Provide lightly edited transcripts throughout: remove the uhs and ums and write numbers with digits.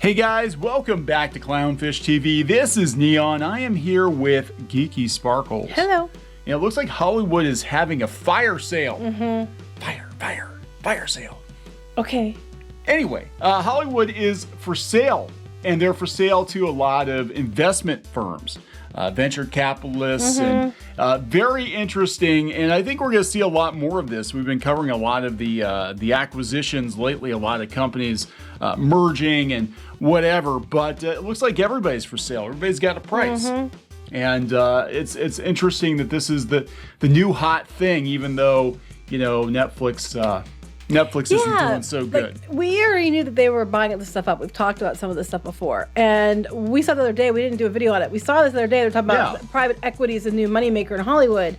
Hey guys, welcome back to Clownfish TV. This is Neon. I am here with Geeky Sparkles. Hello. And it looks like Hollywood is having a fire sale. Mm-hmm. Fire sale. Okay. Anyway, Hollywood is for sale, and they're for sale to a lot of investment firms, venture capitalists, and very interesting. And I think we're going to see a lot more of this. We've been covering a lot of the acquisitions lately, a lot of companies merging and whatever. But it looks like everybody's for sale. Everybody's got a price. And it's interesting that this is the new hot thing, even though, you know, Netflix isn't doing so good. Like, we already knew that they were buying this stuff up. We've talked about some of this stuff before. And we saw the other day, we didn't do a video on it. We saw this the other day, they're talking about private equity is a new moneymaker in Hollywood.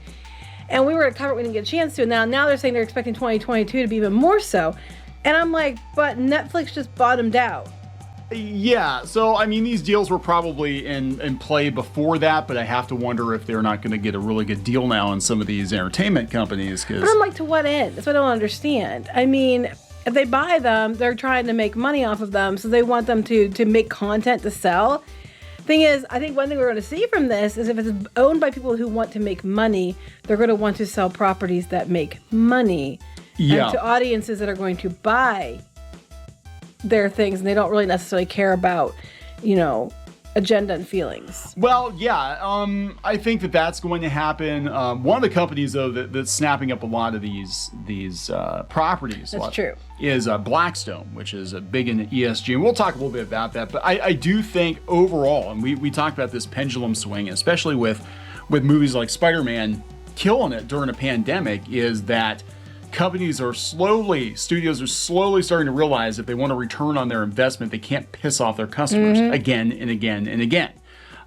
And we were going to cover it, we didn't get a chance to. And now they're saying they're expecting 2022 to be even more so. And I'm like, but Netflix just bottomed out. Yeah, so I mean, these deals were probably in play before that, but I have to wonder if they're not going to get a really good deal now in some of these entertainment companies. But I'm like, to what end? That's what I don't understand. I mean, if they buy them, they're trying to make money off of them, so they want them to make content to sell. Thing is, I think one thing we're going to see from this is if it's owned by people who want to make money, they're going to want to sell properties that make money and to audiences that are going to buy their things, and they don't really necessarily care about, you know, agenda and feelings. Well, yeah, I think that's going to happen. One of the companies, though, that's snapping up a lot of these properties. That's true. Is Blackstone, which is big in ESG, and we'll talk a little bit about that. But I do think overall, and we talked about this pendulum swing, especially with movies like Spider-Man killing it during a pandemic, is that studios are slowly starting to realize if they want a return on their investment, they can't piss off their customers again and again and again.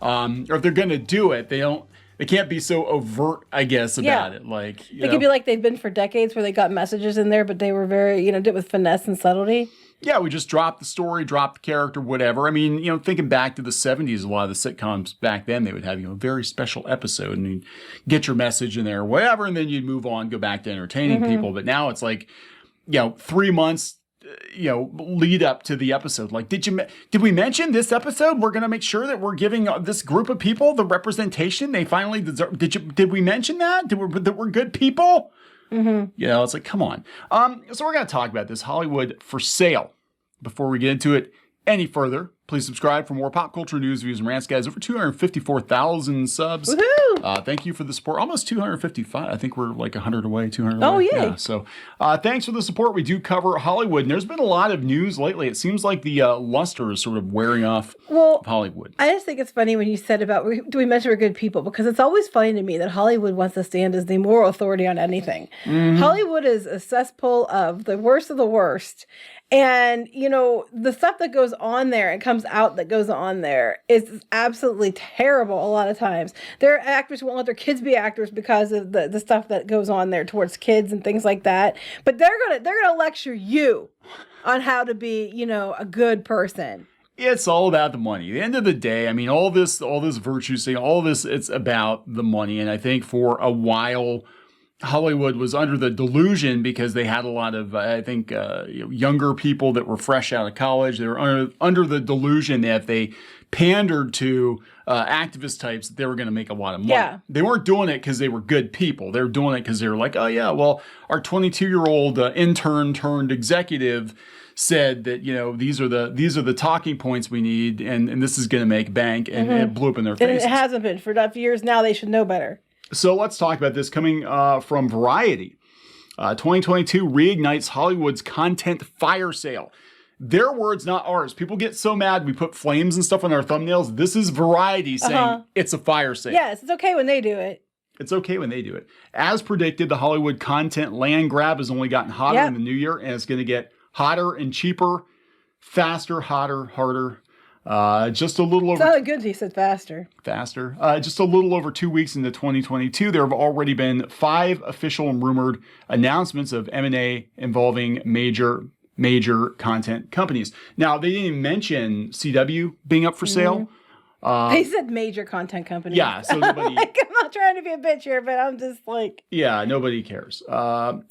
Or if they're going to do it, they can't be so overt, I guess, about it. Like, it could be like they've been for decades where they got messages in there, but they were very, did it with finesse and subtlety. Yeah, we just dropped the story, dropped the character, whatever. I mean, thinking back to the 70s, a lot of the sitcoms back then, they would have, a very special episode and you'd get your message in there, whatever, and then you'd move on, go back to entertaining people. But now it's like, 3 months, lead up to the episode. Like, did we mention this episode? We're going to make sure that we're giving this group of people the representation they finally deserve. Did we mention that? That we're good people? It's like, come on. So we're going to talk about this Hollywood for sale. Before we get into it any further, please subscribe for more pop culture news, views, and rants, guys. Over 254,000 subs. Woohoo! Thank you for the support. Almost 255. I think we're like 100 away, 200 away. Oh, yay. Yeah, so thanks for the support. We do cover Hollywood, and there's been a lot of news lately. It seems like the luster is sort of wearing off of Hollywood. I just think it's funny when you said about, do we mention we're good people? Because it's always funny to me that Hollywood wants to stand as the moral authority on anything. Hollywood is a cesspool of the worst. And, the stuff that goes on there and comes out that goes on there is absolutely terrible a lot of times. There are actors who won't let their kids be actors because of the stuff that goes on there towards kids and things like that. But they're gonna lecture you on how to be, a good person. It's all about the money. At the end of the day, I mean, all this virtue saying, all this, it's about the money. And I think for a while, Hollywood was under the delusion because they had a lot of, younger people that were fresh out of college. They were under the delusion that if they pandered to activist types, they were going to make a lot of money. Yeah. They weren't doing it because they were good people. They were doing it because they were like, oh yeah, well, our 22-year-old intern turned executive said that, these are the talking points we need, and this is going to make bank, and it blew up in their faces. And it hasn't been for enough years now. They should know better. So let's talk about this coming from Variety. 2022 reignites Hollywood's content fire sale. Their words, not ours. People get so mad we put flames and stuff on our thumbnails. This is Variety saying it's a fire sale. Yes, it's okay when they do it. It's okay when they do it. As predicted, the Hollywood content land grab has only gotten hotter in the new year, and it's going to get hotter and cheaper, faster, hotter, harder. Just a little over. It's not good. He said faster. Just a little over 2 weeks into 2022, there have already been 5 official and rumored announcements of M&A involving major content companies. Now, they didn't even mention CW being up for sale. They said major content companies. Yeah, so nobody. I'm not trying to be a bitch here, but I'm just like. Yeah, nobody cares.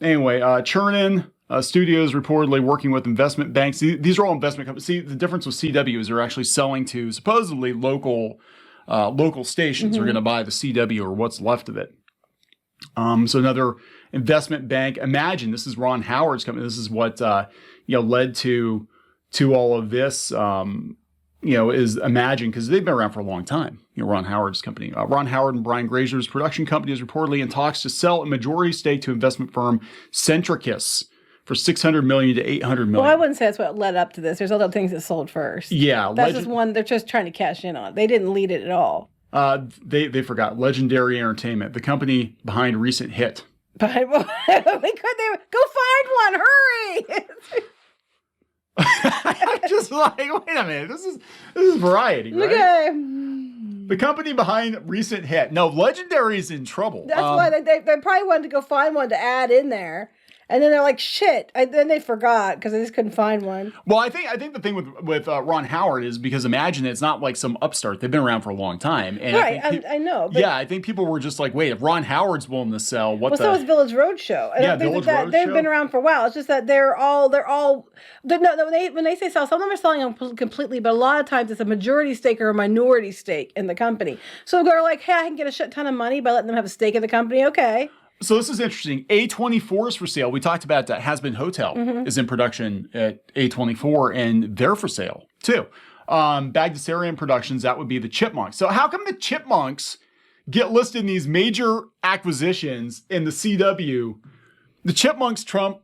Anyway, churning. Studios reportedly working with investment banks. These are all investment companies. See, the difference with CW is they're actually selling to supposedly local stations are going to buy the CW or what's left of it. So another investment bank. Imagine, this is Ron Howard's company. This is what led to all of this. Is Imagine, because they've been around for a long time. Ron Howard's company. Ron Howard and Brian Grazer's production company is reportedly in talks to sell a majority stake to investment firm Centricus for $600 million to $800 million. Well, I wouldn't say that's what led up to this. There's other things that sold first. Yeah, that's just one they're just trying to cash in on. They didn't lead it at all. They forgot Legendary Entertainment, the company behind recent hit. But go find one, hurry! I'm just like, wait a minute, this is Variety, right? Okay. The company behind recent hit. No, Legendary's in trouble. That's why they probably wanted to go find one to add in there. And then they're like, shit. Then they forgot because they just couldn't find one. Well, I think the thing with Ron Howard is because Imagine it's not like some upstart. They've been around for a long time. And right, I know. But I think people were just like, wait, if Ron Howard's willing to sell, so is Village Roadshow. And Village Roadshow. They've been around for a while. It's just that when they say sell, some of them are selling them completely, but a lot of times it's a majority stake or a minority stake in the company. So they're like, hey, I can get a shit ton of money by letting them have a stake in the company. Okay. So this is interesting. A24 is for sale. We talked about that. Has-Been Hotel is in production at A24, and they're for sale too. Bagdasarian Productions, that would be the Chipmunks. So how come the Chipmunks get listed in these major acquisitions in the CW? The Chipmunks trump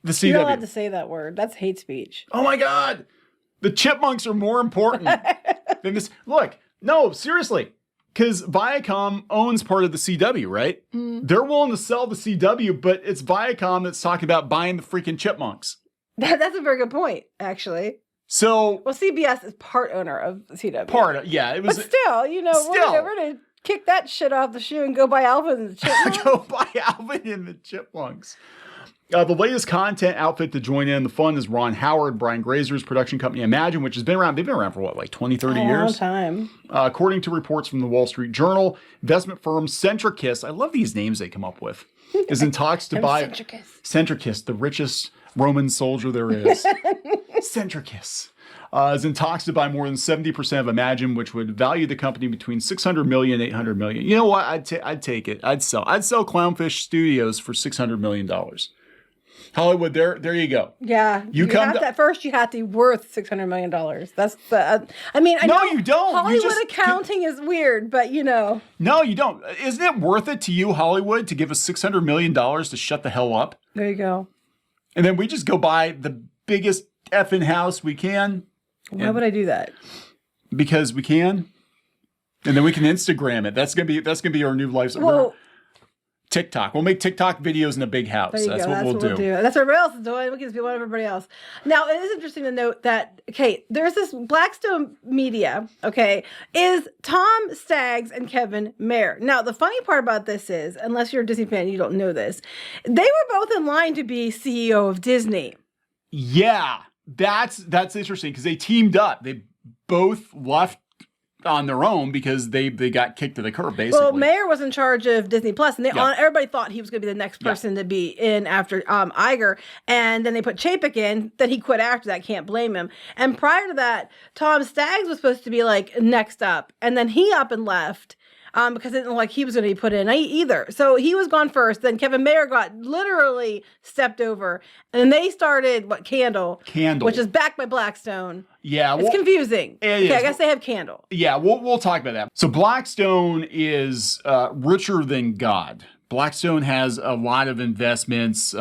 the CW. You're not allowed to say that word. That's hate speech. Oh my God. The Chipmunks are more important than this. Look, no, seriously. Because Viacom owns part of the CW, right? They're willing to sell the CW, but it's Viacom that's talking about buying the freaking Chipmunks. That's a very good point, actually. So, CBS is part owner of CW. It was. But still, we're going to kick that shit off the shoe and go buy Alvin and the Chipmunks. Go buy Alvin and the Chipmunks. The latest content outfit to join in the fun is Ron Howard, Brian Grazer's production company Imagine, which has been around. They've been around for what, like 20, 30 years? A long time. According to reports from the Wall Street Journal, investment firm Centricus, I love these names they come up with, is in talks to buy Centricus, the richest Roman soldier there is. Centricus. Is in talks to buy more than 70% of Imagine, which would value the company between $600 million and $800 million. You know what? I'd take it. I'd sell Clownfish Studios for $600 million. Hollywood, there you go. Yeah, you have to be worth $600 million. That's the. I know you don't. Hollywood accounting is weird, but No, you don't. Isn't it worth it to you, Hollywood, to give us $600 million to shut the hell up? There you go. And then we just go buy the biggest effing house we can. Why would I do that? Because we can, and then we can Instagram it. That's gonna be our new life. Well, TikTok. We'll make TikTok videos in a big house. That's what we'll do. That's what everybody else is doing. We can be one of everybody else. Now, it is interesting to note that, okay, there's this Blackstone Media, okay, is Tom Staggs and Kevin Mayer. Now, the funny part about this is, unless you're a Disney fan, you don't know this, they were both in line to be CEO of Disney. Yeah, that's interesting because they teamed up. They both left on their own because they got kicked to the curb, basically. Well, Mayer was in charge of Disney Plus, and everybody thought he was going to be the next person to be in after Iger, and then they put Chapek in. Then he quit after that. Can't blame him. And prior to that, Tom Staggs was supposed to be like next up, and then he up and left. Because it didn't look like he was going to be put in either. So he was gone first. Then Kevin Mayer got literally stepped over. And then they started, Candle. Which is backed by Blackstone. Yeah. It's confusing. I guess they have Candle. Yeah, we'll talk about that. So Blackstone is richer than God. Blackstone has a lot of investments.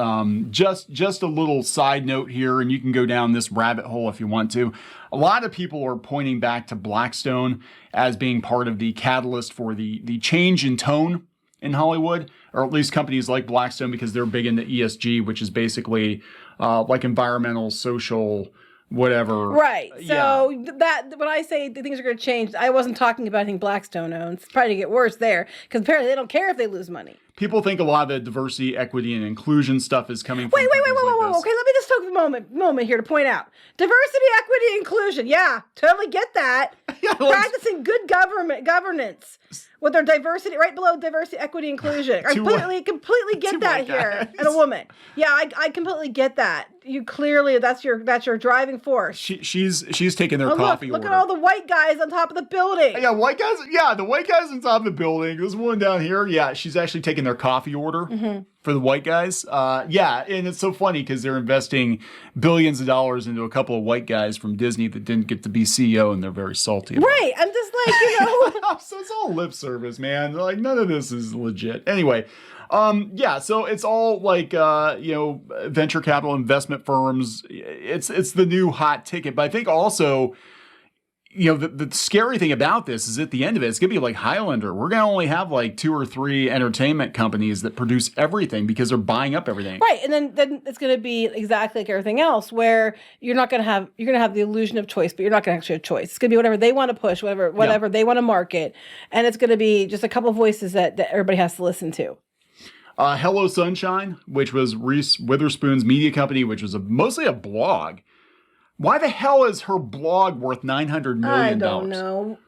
Just a little side note here, and you can go down this rabbit hole if you want to. A lot of people are pointing back to Blackstone as being part of the catalyst for the change in tone in Hollywood, or at least companies like Blackstone, because they're big into ESG, which is basically like environmental, social, whatever. Right. So that when I say things are going to change, I wasn't talking about anything Blackstone owns. It's probably going to get worse there because apparently they don't care if they lose money. People think a lot of the diversity, equity, and inclusion stuff is coming from wait. Okay, let me just take a moment here to point out. Diversity, equity, inclusion. Yeah, totally get that. practicing good governance with their diversity, right below diversity, equity, inclusion. I completely get that here. And a woman. Yeah, I completely get that. You clearly, that's your driving force. She's taking their coffee look order. at all the white guys on top of the building. Yeah, white guys. Yeah, the white guys on top of the building. This one down here. Yeah, she's actually taking their coffee order for the white guys. Yeah, and it's so funny because they're investing billions of dollars into a couple of white guys from Disney that didn't get to be CEO, and they're very salty. Right. I'm just like, So it's all lip service, man. Like, none of this is legit. Anyway, yeah, so it's all like, venture capital investment firms. It's the new hot ticket. But I think also, the scary thing about this is at the end of it, it's going to be like Highlander. We're going to only have like 2 or 3 entertainment companies that produce everything because they're buying up everything. Right. And then it's going to be exactly like everything else where you're going to have the illusion of choice, but you're not going to actually have choice. It's going to be whatever they want to push, whatever they want to market. And it's going to be just a couple of voices that everybody has to listen to. Hello Sunshine, which was Reese Witherspoon's media company, which was mostly a blog. Why the hell is her blog worth $900 million? I don't know.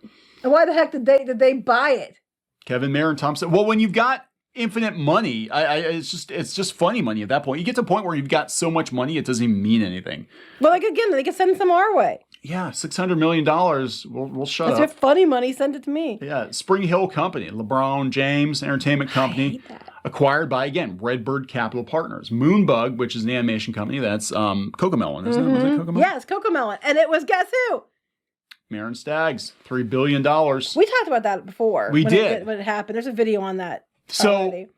And why the heck did they buy it? Kevin Mayer and Tom said, well, when you've got infinite money, it's just funny money at that point. You get to a point where you've got so much money, it doesn't even mean anything. Well, like again, they can send some our way. Yeah, $600 million. We'll shut up. That's your funny money. Send it to me. Yeah, Spring Hill Company, LeBron James Entertainment Company, acquired by, again, Redbird Capital Partners. Moonbug, which is an animation company, that's Cocomelon, isn't it? Was it Cocomelon? Yes, Cocomelon. And it was, guess who? Marin Staggs, $3 billion. We talked about that before. We did. When it happened. There's a video on that. So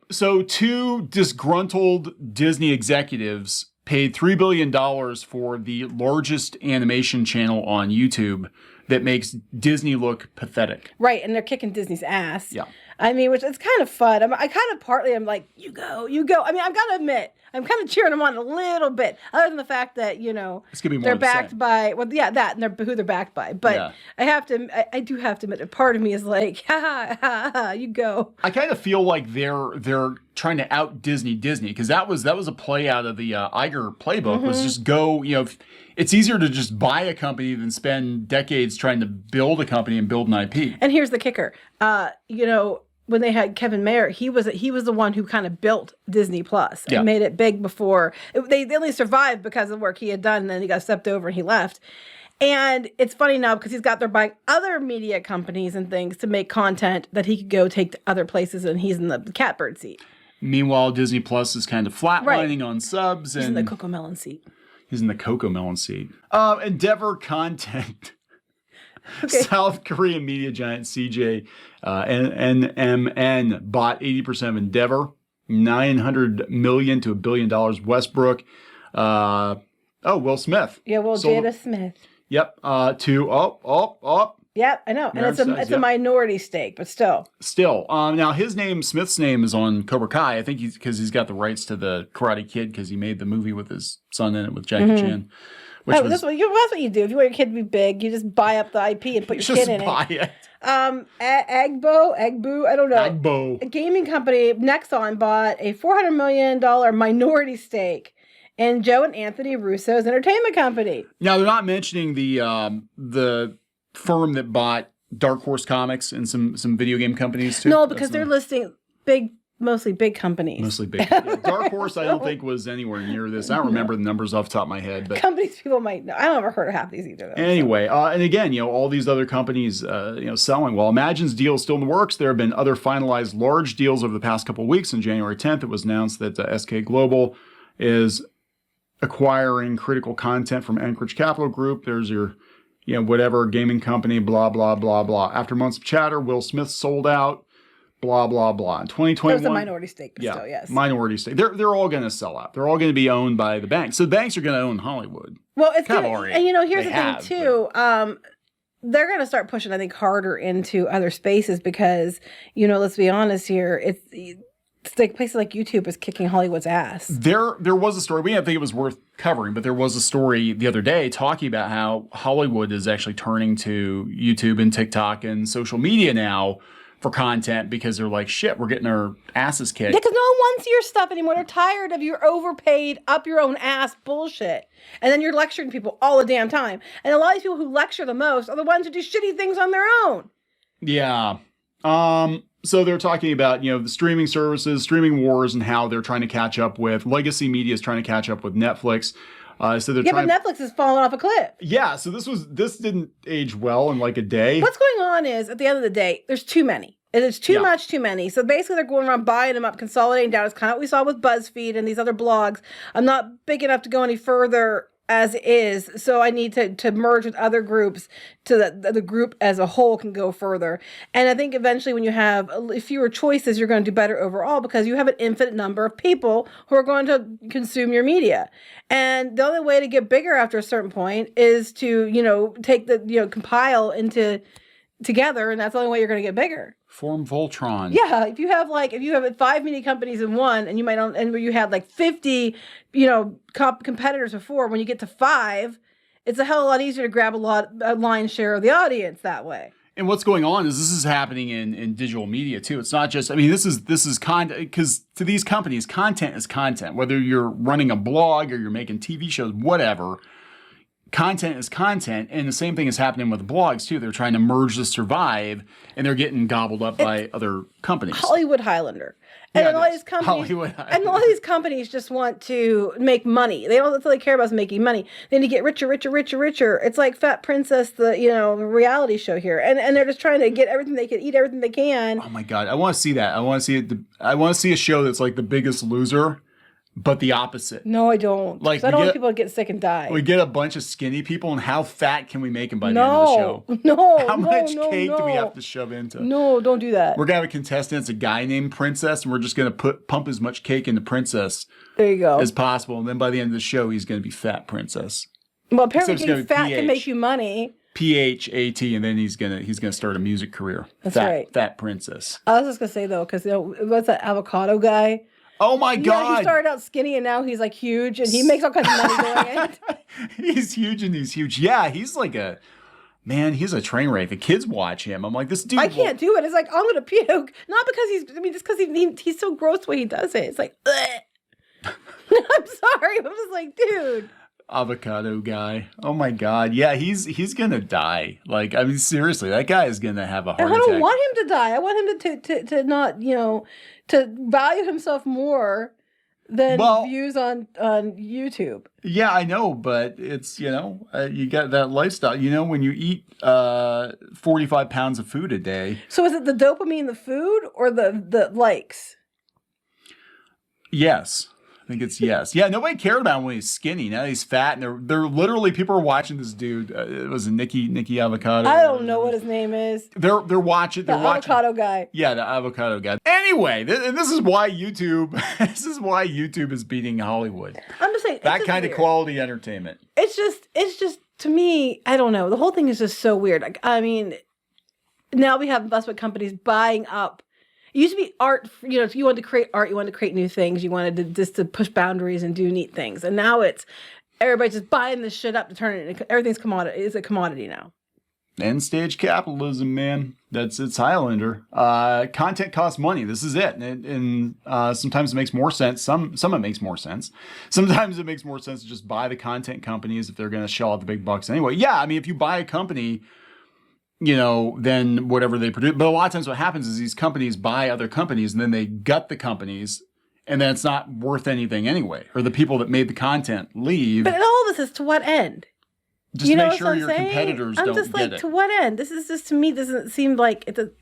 2 disgruntled Disney executives paid $3 billion for the largest animation channel on YouTube that makes Disney look pathetic. Right, and they're kicking Disney's ass. Yeah. I mean, which is kind of fun. I'm like, you go. I mean, I've got to admit, I'm kind of cheering them on a little bit, other than the fact that, it's gonna be more they're backed by, that, and they're who they're backed by. But yeah. I do have to admit, a part of me is like, ha, you go. I kind of feel like they're trying to out Disney because that was a play out of the Iger playbook, was just go, it's easier to just buy a company than spend decades trying to build a company and build an IP. And here's the kicker. When they had Kevin Mayer, he was the one who kind of built Disney Plus and made it big before. They only survived because of the work he had done, and then he got stepped over and he left. And it's funny now because they're buying other media companies and things to make content that he could go take to other places, and he's in the catbird seat. Meanwhile, Disney Plus is kind of flatlining on subs. He's in the Cocomelon seat. He's in the Cocomelon seat. Endeavor Content. Okay. South Korean media giant CJ NMN bought 80% of Endeavor, $900 million to $1 billion. Westbrook. Will Smith. Yeah, Jada Smith. Yep. Yep, I know. And it's a minority stake, but still. Now Smith's name is on Cobra Kai. I think because he's got the rights to the Karate Kid because he made the movie with his son in it with Jackie Chan. That's what you do. If you want your kid to be big, you just buy up the IP and put your kid in it. Agbo, I don't know. Agbo. A gaming company, Nexon, bought a $400 million minority stake in Joe and Anthony Russo's entertainment company. Now, they're not mentioning the firm that bought Dark Horse Comics and some video game companies, too? No, because they're listing mostly big companies. Mostly big. Yeah, Dark Horse, I don't think was anywhere near this. I don't remember the numbers off the top of my head. But companies people might know. I don't ever heard of half these either. Though, anyway, and again, all these other companies, selling. While Imagine's deal is still in the works, there have been other finalized large deals over the past couple of weeks. On January 10th, it was announced that SK Global is acquiring critical content from Anchorage Capital Group. There's your, whatever gaming company, blah, blah, blah, blah. After months of chatter, Will Smith sold out. Blah, blah, blah. In 2021. There's a minority stake, but still, yes. Minority stake. They're all going to sell out. They're all going to be owned by the banks. So the banks are going to own Hollywood. Well, it's going to, and here's the thing, too. They're going to start pushing, I think, harder into other spaces because, let's be honest here, it's like places like YouTube is kicking Hollywood's ass. There was a story, we didn't think it was worth covering, but there was a story the other day talking about how Hollywood is actually turning to YouTube and TikTok and social media now for content because they're like, shit, we're getting our asses kicked. Yeah, because no one wants your stuff anymore. They're tired of your overpaid, up your own ass bullshit. And then you're lecturing people all the damn time. And a lot of these people who lecture the most are the ones who do shitty things on their own. Yeah. So they're talking about, the streaming services, streaming wars, and how they're trying to catch up with legacy media is trying to catch up with Netflix. So they're but Netflix is falling off a cliff. Yeah, so this didn't age well in like a day. What's going on is, at the end of the day, there's too many. It's too much, too many. So basically, they're going around buying them up, consolidating down. It's kind of what we saw with BuzzFeed and these other blogs. I'm not big enough to go any further as is, so I need to merge with other groups so that the group as a whole can go further. And I think eventually when you have fewer choices, you're going to do better overall because you have an infinite number of people who are going to consume your media. And the only way to get bigger after a certain point is to, take compile into together, and that's the only way you're going to get bigger. Form Voltron. Yeah, if you have 5 media companies in one, and you had like 50, competitors before, when you get to 5, it's a hell of a lot easier to grab a lion's share of the audience that way. And what's going on is this is happening in digital media too. It's not just, this is content, because to these companies, content is content. Whether you're running a blog or you're making TV shows, whatever, content is content. And the same thing is happening with blogs too. They're trying to merge to survive, and they're getting gobbled up by other companies. Hollywood Highlander. And a lot of these companies just want to make money. They don't really care about making money. They need to get richer. It's like Fat Princess, the reality show here, and they're just trying to get everything they can, eat everything they can. Oh my god, I want to see that. I want to see it. I want to see a show that's like The Biggest Loser, but the opposite. No, I don't. Like, I don't want people to get sick and die. We get a bunch of skinny people, and how fat can we make them by the end of the show? How much cake do we have to shove into? No, don't do that. We're going to have a contestant. It's a guy named Princess, and we're just going to pump as much cake into Princess there you go. as possible. And then by the end of the show, he's going to be Fat Princess. Well, apparently being fat can make you money. PHAT, and then he's gonna start a music career. That's right. Fat Princess. I was just going to say, though, because what's that avocado guy? Oh my God! Yeah, he started out skinny and now he's like huge and he makes all kinds of money doing it. He's huge and he's huge. Yeah, he's like he's a train wreck. The kids watch him. I'm like, this dude. I can't do it. It's like, I'm gonna puke. Not because just because he's so gross the way he does it. It's like, I'm sorry. I'm just like, dude. Avocado guy. Oh my God. Yeah, he's gonna die. Like, seriously, that guy is gonna have a heart attack. I don't want him to die. I want him to not, to value himself more than views on YouTube. Yeah, I know, but it's, you got that lifestyle. When you eat 45 pounds of food a day. So is it the dopamine, the food, or the likes? Yes. I think it's yes. Yeah, nobody cared about him when he's skinny. Now he's fat, and they're literally, people are watching this dude. It was Nicky Avocado. I don't know what his name is. They're watching. The avocado guy. Yeah, the avocado guy. Anyway, this is why YouTube. This is why YouTube is beating Hollywood. I'm just saying that kind of quality entertainment. It's just to me. I don't know. The whole thing is just so weird. Now we have investment companies buying up. It used to be art, if you wanted to create art, you wanted to create new things, you wanted to push boundaries and do neat things. And now it's everybody's just buying this shit up to turn it into, everything's commodity. It's a commodity now. End stage capitalism, man. It's Highlander. Content costs money. This is it. And sometimes it makes more sense. Some it makes more sense. Sometimes it makes more sense to just buy the content companies if they're going to shell out the big bucks anyway. Yeah, if you buy a company, then whatever they produce. But a lot of times what happens is these companies buy other companies and then they gut the companies and then it's not worth anything anyway. Or the people that made the content leave. But all this is to what end? Just to make sure your competitors don't get it. I'm just like, to what end? This is just, to me, doesn't seem like it doesn't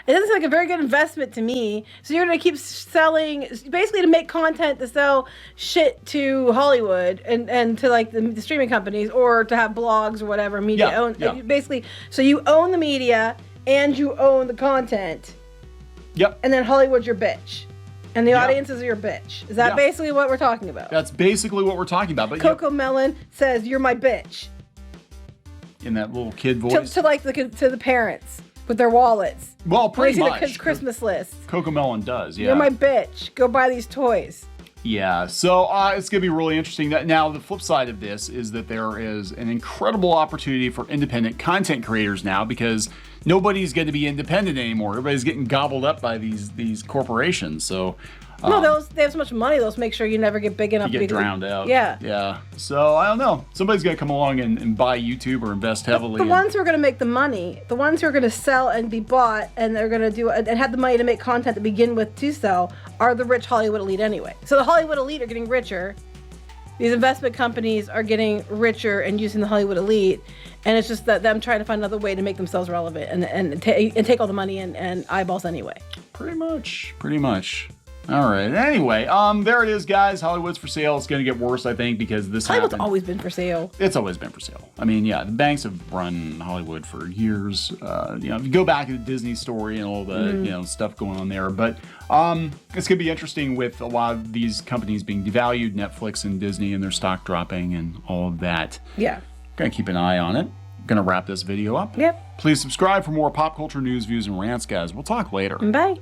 seem like a very good investment to me. So you're going to keep selling, basically to make content to sell shit to Hollywood and to like the streaming companies or to have blogs or whatever media own. Yeah. Basically, so you own the media and you own the content. Yep. And then Hollywood's your bitch. And the audiences are your bitch. Is that basically what we're talking about? That's basically what we're talking about. But Coco Melon says, "You're my bitch." In that little kid voice. To the parents with their wallets. Well, pretty much. The kids' Christmas list. Coco Melon does, yeah. You're my bitch. Go buy these toys. Yeah, so it's going to be really interesting. Now, the flip side of this is that there is an incredible opportunity for independent content creators now, because nobody's going to be independent anymore. Everybody's getting gobbled up by these corporations. So no, they have so much money, they'll make sure you never get big enough you get drowned out. Yeah. Yeah. So I don't know. Somebody's going to come along and buy YouTube or invest heavily. The ones who are going to make the money, the ones who are going to sell and be bought, and they're going to do and have the money to make content to begin with to sell, are the rich Hollywood elite anyway. So the Hollywood elite are getting richer. These investment companies are getting richer and using the Hollywood elite, and it's just that them trying to find another way to make themselves relevant and take all the money and eyeballs anyway. Pretty much. All right. Anyway, there it is, guys. Hollywood's for sale. It's going to get worse, I think, because this Hollywood's happened. always been for sale. It's always been for sale. I mean, yeah, the banks have run Hollywood for years. If you go back to the Disney story and all the stuff going on there, but it's going to be interesting with a lot of these companies being devalued, Netflix and Disney, and their stock dropping and all of that. Yeah. Going to keep an eye on it. Going to wrap this video up. Yep. Please subscribe for more pop culture news, views, and rants, guys. We'll talk later. Bye.